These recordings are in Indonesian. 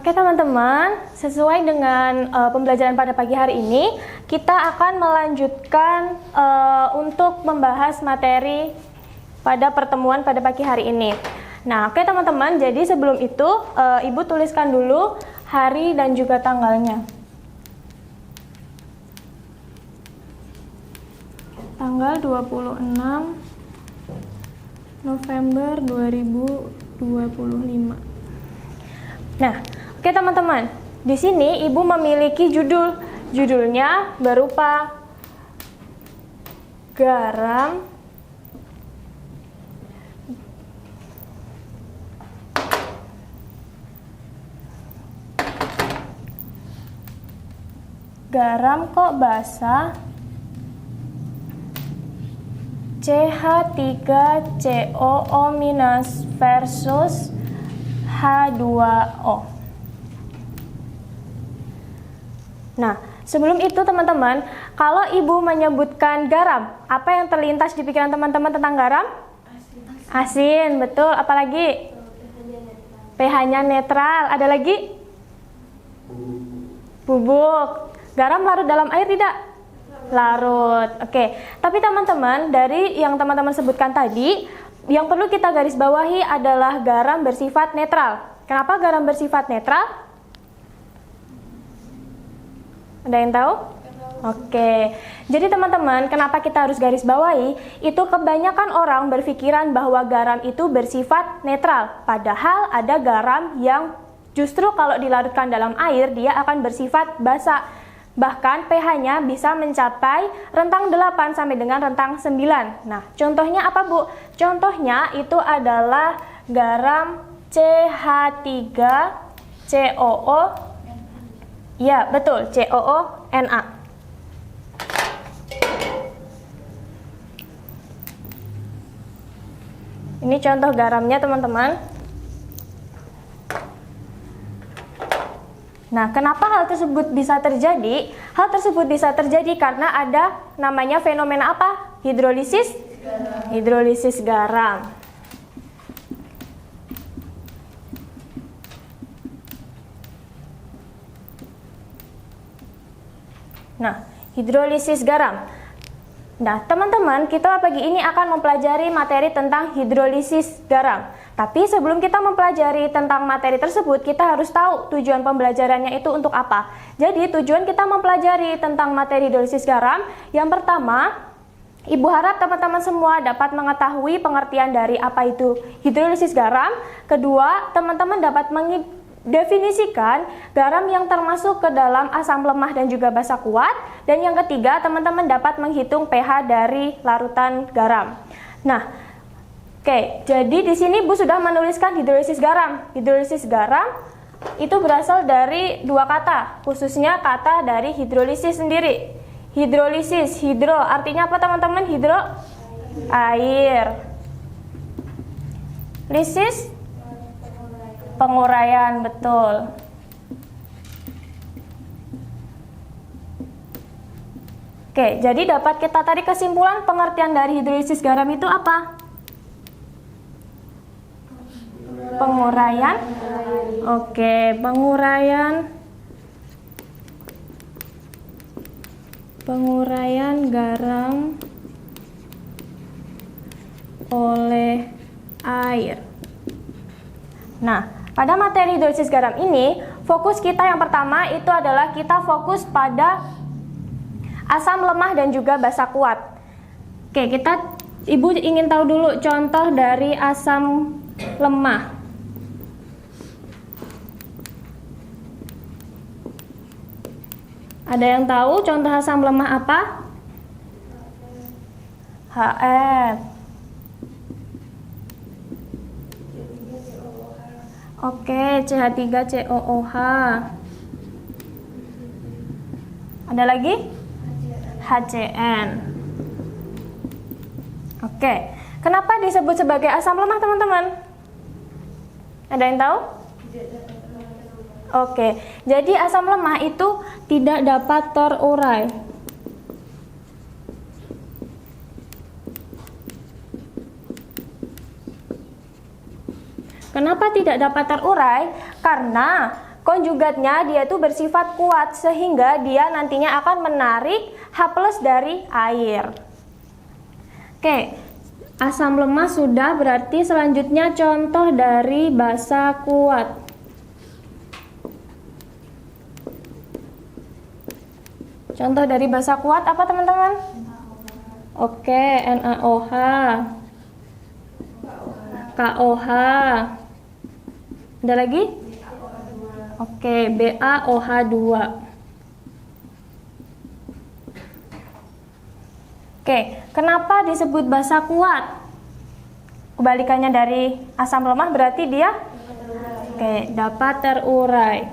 Oke teman-teman, sesuai dengan pembelajaran pada pagi hari ini, kita akan melanjutkan untuk membahas materi pada pertemuan pada pagi hari ini. Nah, oke teman-teman, jadi sebelum itu Ibu tuliskan dulu hari dan juga tanggalnya. Tanggal 26 November 2025. Nah, oke teman-teman, di sini Ibu memiliki judul. Judulnya berupa garam kok basah CH3COO- versus H2O. Nah, sebelum itu teman-teman, kalau Ibu menyebutkan garam, apa yang terlintas di pikiran teman-teman tentang garam? Asin, betul. Apalagi? pH-nya netral. Ada lagi? Bubuk. Garam larut dalam air tidak? Larut. Oke. Tapi teman-teman, dari yang teman-teman sebutkan tadi, yang perlu kita garis bawahi adalah garam bersifat netral. Kenapa garam bersifat netral? Ada yang tahu? Oke. Jadi teman-teman, kenapa kita harus garis bawahi? Itu kebanyakan orang berpikiran bahwa garam itu bersifat netral. Padahal ada garam yang justru kalau dilarutkan dalam air, dia akan bersifat basa. Bahkan pH-nya bisa mencapai rentang 8 sampai dengan rentang 9. Nah, contohnya apa, Bu? Contohnya itu adalah garam CH3COO. Ya, betul, COO-Na. Ini contoh garamnya, teman-teman. Nah, kenapa hal tersebut bisa terjadi? Hal tersebut bisa terjadi karena ada namanya fenomena apa? Hidrolisis? Hidrolisis garam. Nah, hidrolisis garam. Nah, teman-teman, kita pagi ini akan mempelajari materi tentang hidrolisis garam. Tapi sebelum kita mempelajari tentang materi tersebut, kita harus tahu tujuan pembelajarannya itu untuk apa. Jadi, tujuan kita mempelajari tentang materi hidrolisis garam, yang pertama, Ibu harap teman-teman semua dapat mengetahui pengertian dari apa itu hidrolisis garam. Kedua, teman-teman dapat mendefinisikan garam yang termasuk ke dalam asam lemah dan juga basa kuat. Dan yang ketiga, teman-teman dapat menghitung pH dari larutan garam. Nah, oke, jadi di sini Bu sudah menuliskan hidrolisis garam. Hidrolisis garam itu berasal dari dua kata, khususnya kata dari hidrolisis sendiri. Hidrolisis, hidro, artinya apa teman-teman? Hidro, air. Lisis, penguraian, betul. Oke, jadi dapat kita tarik kesimpulan pengertian dari hidrolisis garam itu apa? Penguraian. Oke, penguraian garam oleh air. Nah, pada materi hidrolisis garam ini, fokus kita yang pertama itu adalah kita fokus pada asam lemah dan juga basa kuat. Oke, Ibu ingin tahu dulu contoh dari asam lemah. Ada yang tahu contoh asam lemah apa? HF. Oke, CH3COOH. Ada lagi? HCN. Oke, kenapa disebut sebagai asam lemah, teman-teman? Ada yang tahu? Oke, jadi asam lemah itu tidak dapat terurai. Kenapa tidak dapat terurai? Karena konjugatnya dia itu bersifat kuat sehingga dia nantinya akan menarik H+ dari air. Oke, asam lemah sudah, berarti selanjutnya contoh dari basa kuat. Contoh dari basa kuat apa teman-teman? Oke, NaOH, KOH, ada lagi? Oke, BaOH2. Oke, kenapa disebut basa kuat? Kebalikannya dari asam lemah berarti dia dapat terurai.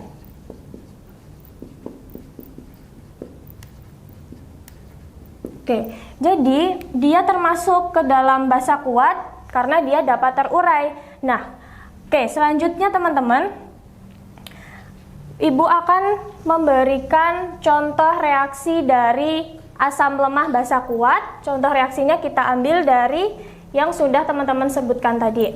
Oke, jadi dia termasuk ke dalam basa kuat karena dia dapat terurai. Nah, selanjutnya teman-teman, Ibu akan memberikan contoh reaksi dari asam lemah basa kuat. Contoh reaksinya kita ambil dari yang sudah teman-teman sebutkan tadi.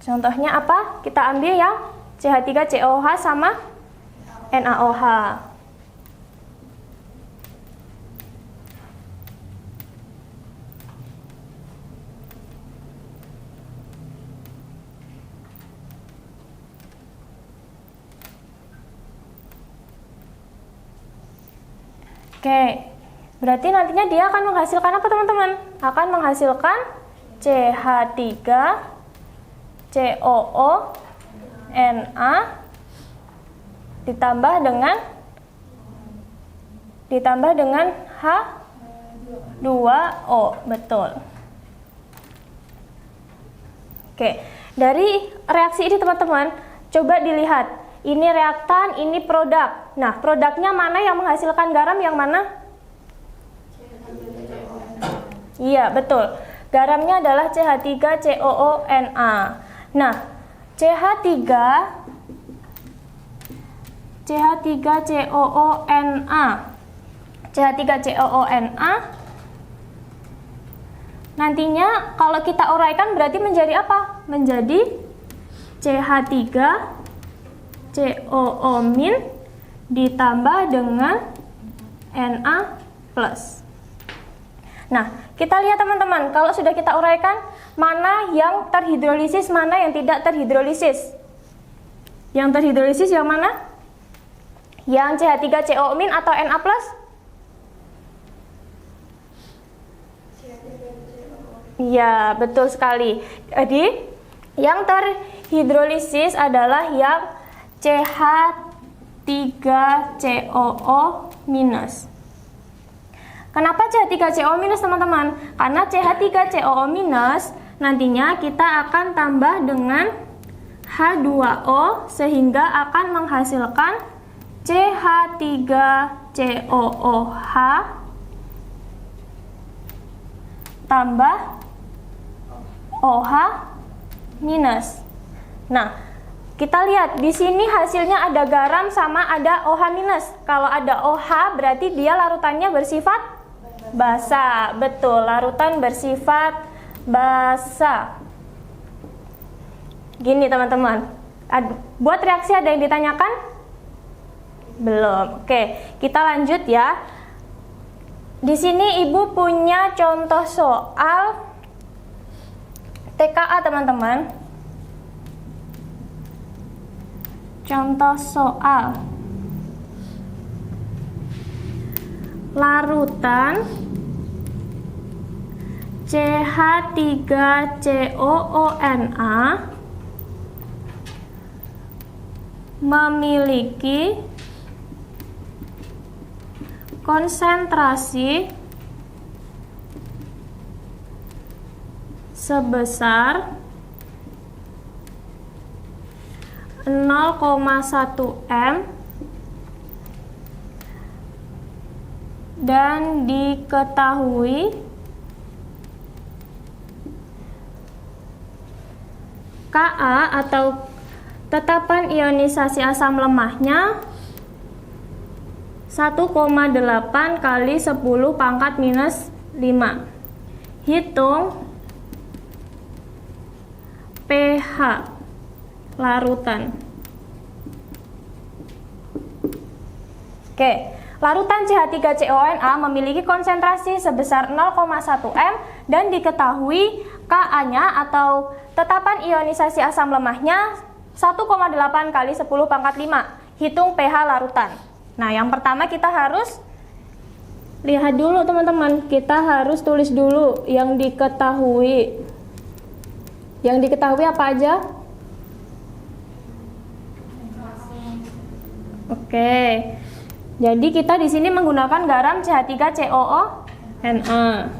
Contohnya apa? Kita ambil yang CH3COOH sama NaOH. Oke, berarti nantinya dia akan menghasilkan apa teman-teman? Akan menghasilkan CH3COO Na ditambah dengan H2O, betul. Oke, dari reaksi ini teman-teman, coba dilihat. Ini reaktan, ini produk. Nah, produknya mana yang menghasilkan garam, yang mana? Iya, betul. Garamnya adalah CH3COONa. Nah, CH3COONa nantinya kalau kita uraikan berarti menjadi apa? Menjadi CH3COO- ditambah dengan Na+. Nah, kita lihat teman-teman, kalau sudah kita uraikan, mana yang terhidrolisis, mana yang tidak terhidrolisis. Yang terhidrolisis yang mana? Yang CH3COO- atau Na+? Iya, betul sekali. Jadi, yang terhidrolisis adalah yang CH3COO-. Kenapa CH3COO- teman-teman? Karena CH3COO- nantinya kita akan tambah dengan H2O sehingga akan menghasilkan CH3COOH tambah OH-. Nah, kita lihat di sini hasilnya ada garam sama ada OH-. Kalau ada OH berarti dia larutannya bersifat basa. Betul, larutan bersifat basa. Gini teman-teman. Buat reaksi ada yang ditanyakan? Belum. Oke, kita lanjut ya. Di sini Ibu punya contoh soal TKA teman-teman. Contoh soal larutan CH3COONa memiliki konsentrasi sebesar 0,1 m dan diketahui Ka atau tetapan ionisasi asam lemahnya 1,8 kali 10 pangkat minus 5. Hitung pH larutan. Oke, larutan CH3CONA memiliki konsentrasi sebesar 0,1 m dan diketahui Ka-nya atau tetapan ionisasi asam lemahnya 1,8 kali 10 pangkat 5. Hitung pH larutan. Nah, yang pertama kita harus lihat dulu teman-teman, kita harus tulis dulu yang diketahui. Yang diketahui apa aja? Oke. Jadi kita di sini menggunakan garam CH3COONA.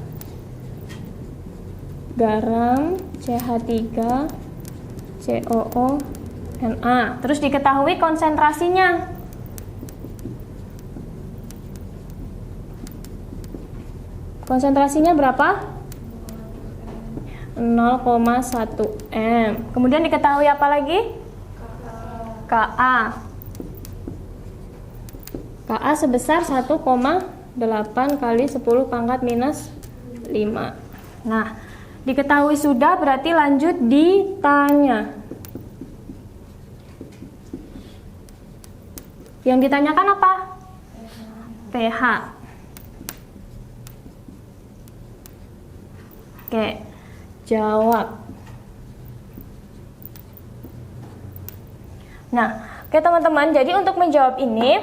Garam CH3COONA. Terus diketahui konsentrasinya. Konsentrasinya berapa? 0,1 m. Kemudian diketahui apa lagi? Ka. Ka sebesar 1,8 kali 10 pangkat minus 5. Nah, diketahui sudah, berarti lanjut ditanya. Yang ditanyakan apa? pH. Oke, jawab. Nah, oke teman-teman, jadi untuk menjawab ini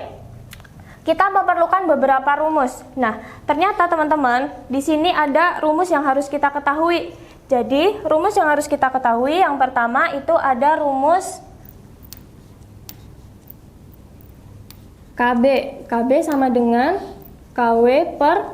kita memerlukan beberapa rumus. Nah, ternyata teman-teman, di sini ada rumus yang harus kita ketahui. Jadi, rumus yang harus kita ketahui yang pertama itu ada rumus KB. KB sama dengan KW per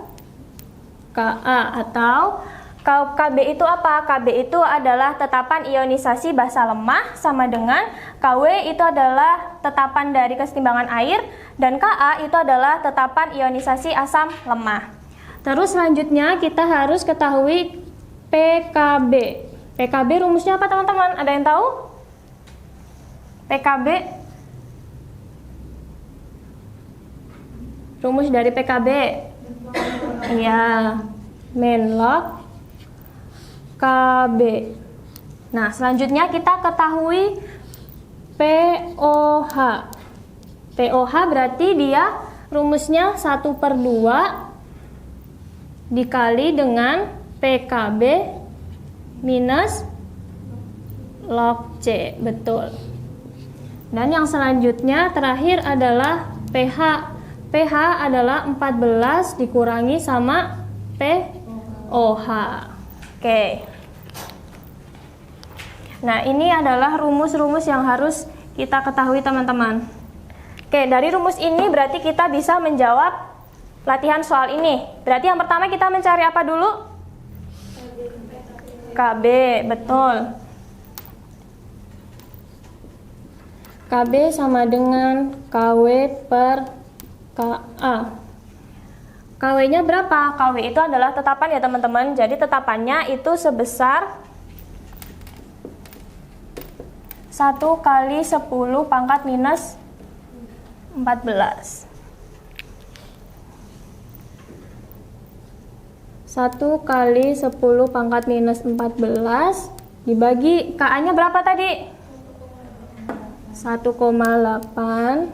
KA, atau KB itu apa? KB itu adalah tetapan ionisasi basa lemah sama dengan KW itu adalah tetapan dari kesetimbangan air, dan Ka itu adalah tetapan ionisasi asam lemah. Terus selanjutnya kita harus ketahui PKB. PKB rumusnya apa teman-teman? Ada yang tahu? PKB? Rumus dari PKB? Iya, log KB. Nah, selanjutnya kita ketahui POH. POH berarti dia rumusnya 1/2 dikali dengan PKB minus log C. Betul. Dan yang selanjutnya terakhir adalah pH. pH adalah 14 dikurangi sama POH. Oke. Nah, ini adalah rumus-rumus yang harus kita ketahui teman-teman. Oke, dari rumus ini berarti kita bisa menjawab latihan soal ini. Berarti yang pertama kita mencari apa dulu? KB, betul. KB sama dengan KW per KA. KW-nya berapa? KW itu adalah tetapan ya teman-teman. Jadi tetapannya itu sebesar 1 kali 10 pangkat minus 14. 1 kali 10 pangkat minus 14 dibagi Ka-nya berapa tadi? 1,8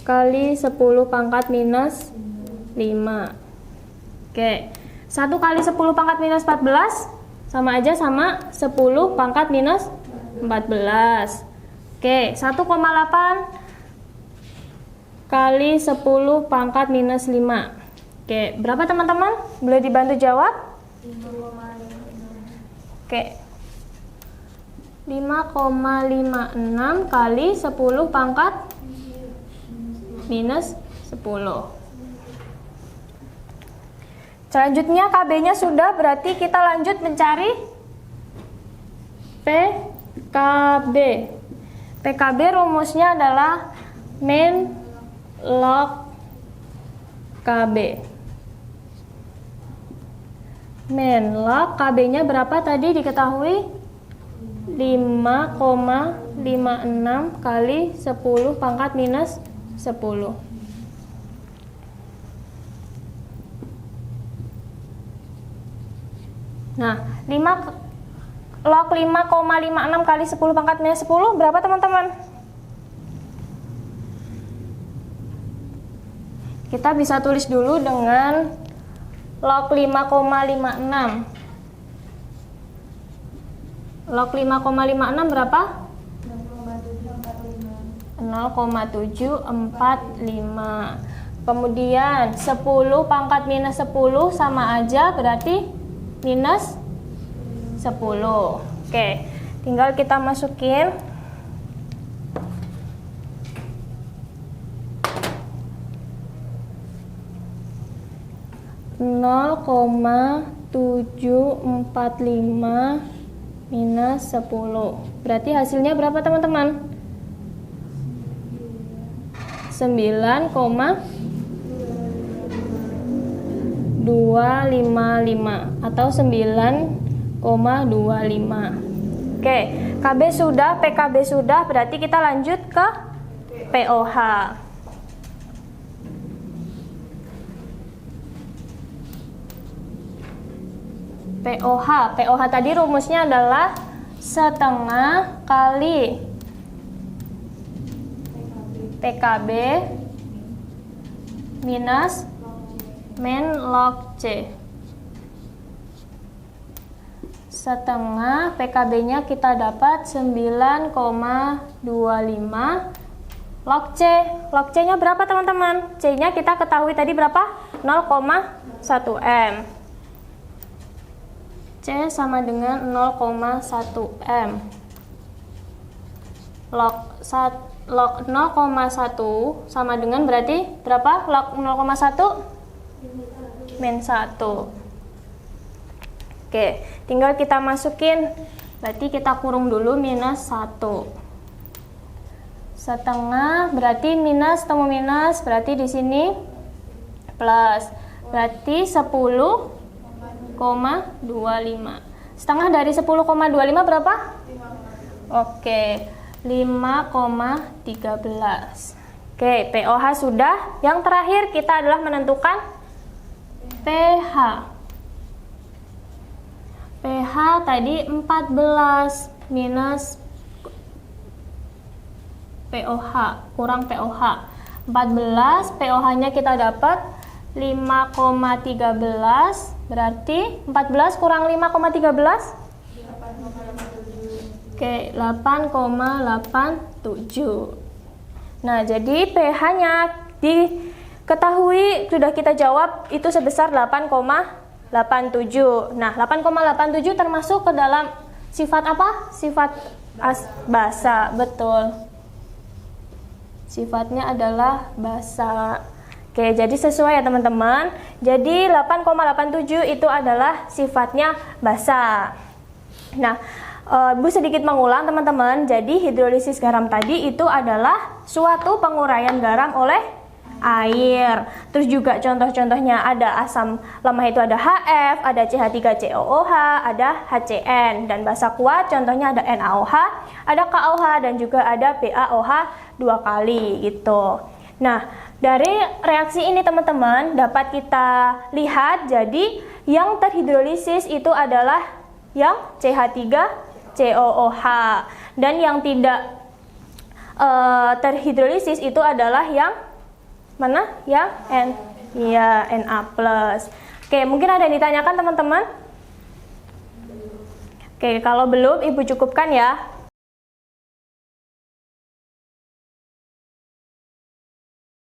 kali 10 pangkat minus 5. Oke, 1 kali 10 pangkat minus 14 sama aja sama 10 pangkat minus 14. Oke, 1,8 kali 10 pangkat minus 5. Oke, berapa teman-teman? Boleh dibantu jawab? 5,56. Oke. 5,56 kali 10 pangkat minus 10. Selanjutnya KB-nya sudah, berarti kita lanjut mencari PKB. PKB rumusnya adalah min log KB. Min log KB-nya berapa tadi diketahui? 5,56 kali 10 pangkat minus 10. Nah, log 5,56 kali 10 pangkat minus 10 berapa teman-teman? Kita bisa tulis dulu dengan log 5,56. Log 5,56 berapa? 0,745. Kemudian 10 pangkat minus 10 sama aja berarti minus 10. Oke, tinggal kita masukin nol koma 745 minus 10. Berarti hasilnya berapa teman-teman? 9,255 atau 9,25. Oke, KB sudah, PKB sudah, berarti kita lanjut ke POH. POH tadi rumusnya adalah setengah kali PKB minus min log C. Setengah PKB-nya kita dapat 9,25 log C. Log C-nya berapa teman-teman? C-nya kita ketahui tadi berapa? 0,1 M. C sama dengan 0,1 M. Log 0,1 sama dengan berarti berapa? Log 0,1 min 1. Oke, tinggal kita masukin. Berarti kita kurung dulu minus 1. Setengah berarti minus, temu minus berarti di sini plus. Berarti 10,25. Setengah dari 10,25 berapa? Oke, 5,13. Oke, POH sudah. Yang terakhir kita adalah menentukan PH. PH tadi 14 minus POH, kurang POH. 14, POH-nya kita dapat 5,13, berarti 14 kurang 5,13? Oke, 8,87. Nah, jadi pH-nya diketahui sudah kita jawab itu sebesar 8,87. Nah, 8,87 termasuk ke dalam sifat apa? Sifat basa, betul. Sifatnya adalah basa. Oke, jadi sesuai ya teman-teman. Jadi 8,87 itu adalah sifatnya basa. Nah, Bu sedikit mengulang teman-teman. Jadi hidrolisis garam tadi itu adalah suatu penguraian garam oleh air. Terus juga contoh-contohnya ada asam lemah itu ada HF, ada CH3COOH, ada HCN. Dan basa kuat contohnya ada NaOH, ada KOH, dan juga ada BaOH 2 kali gitu. Nah, dari reaksi ini teman-teman dapat kita lihat jadi yang terhidrolisis itu adalah yang CH3COOH dan yang tidak terhidrolisis itu adalah yang mana? Yang Na+. Oke, mungkin ada yang ditanyakan teman-teman? Oke, kalau belum Ibu cukupkan ya.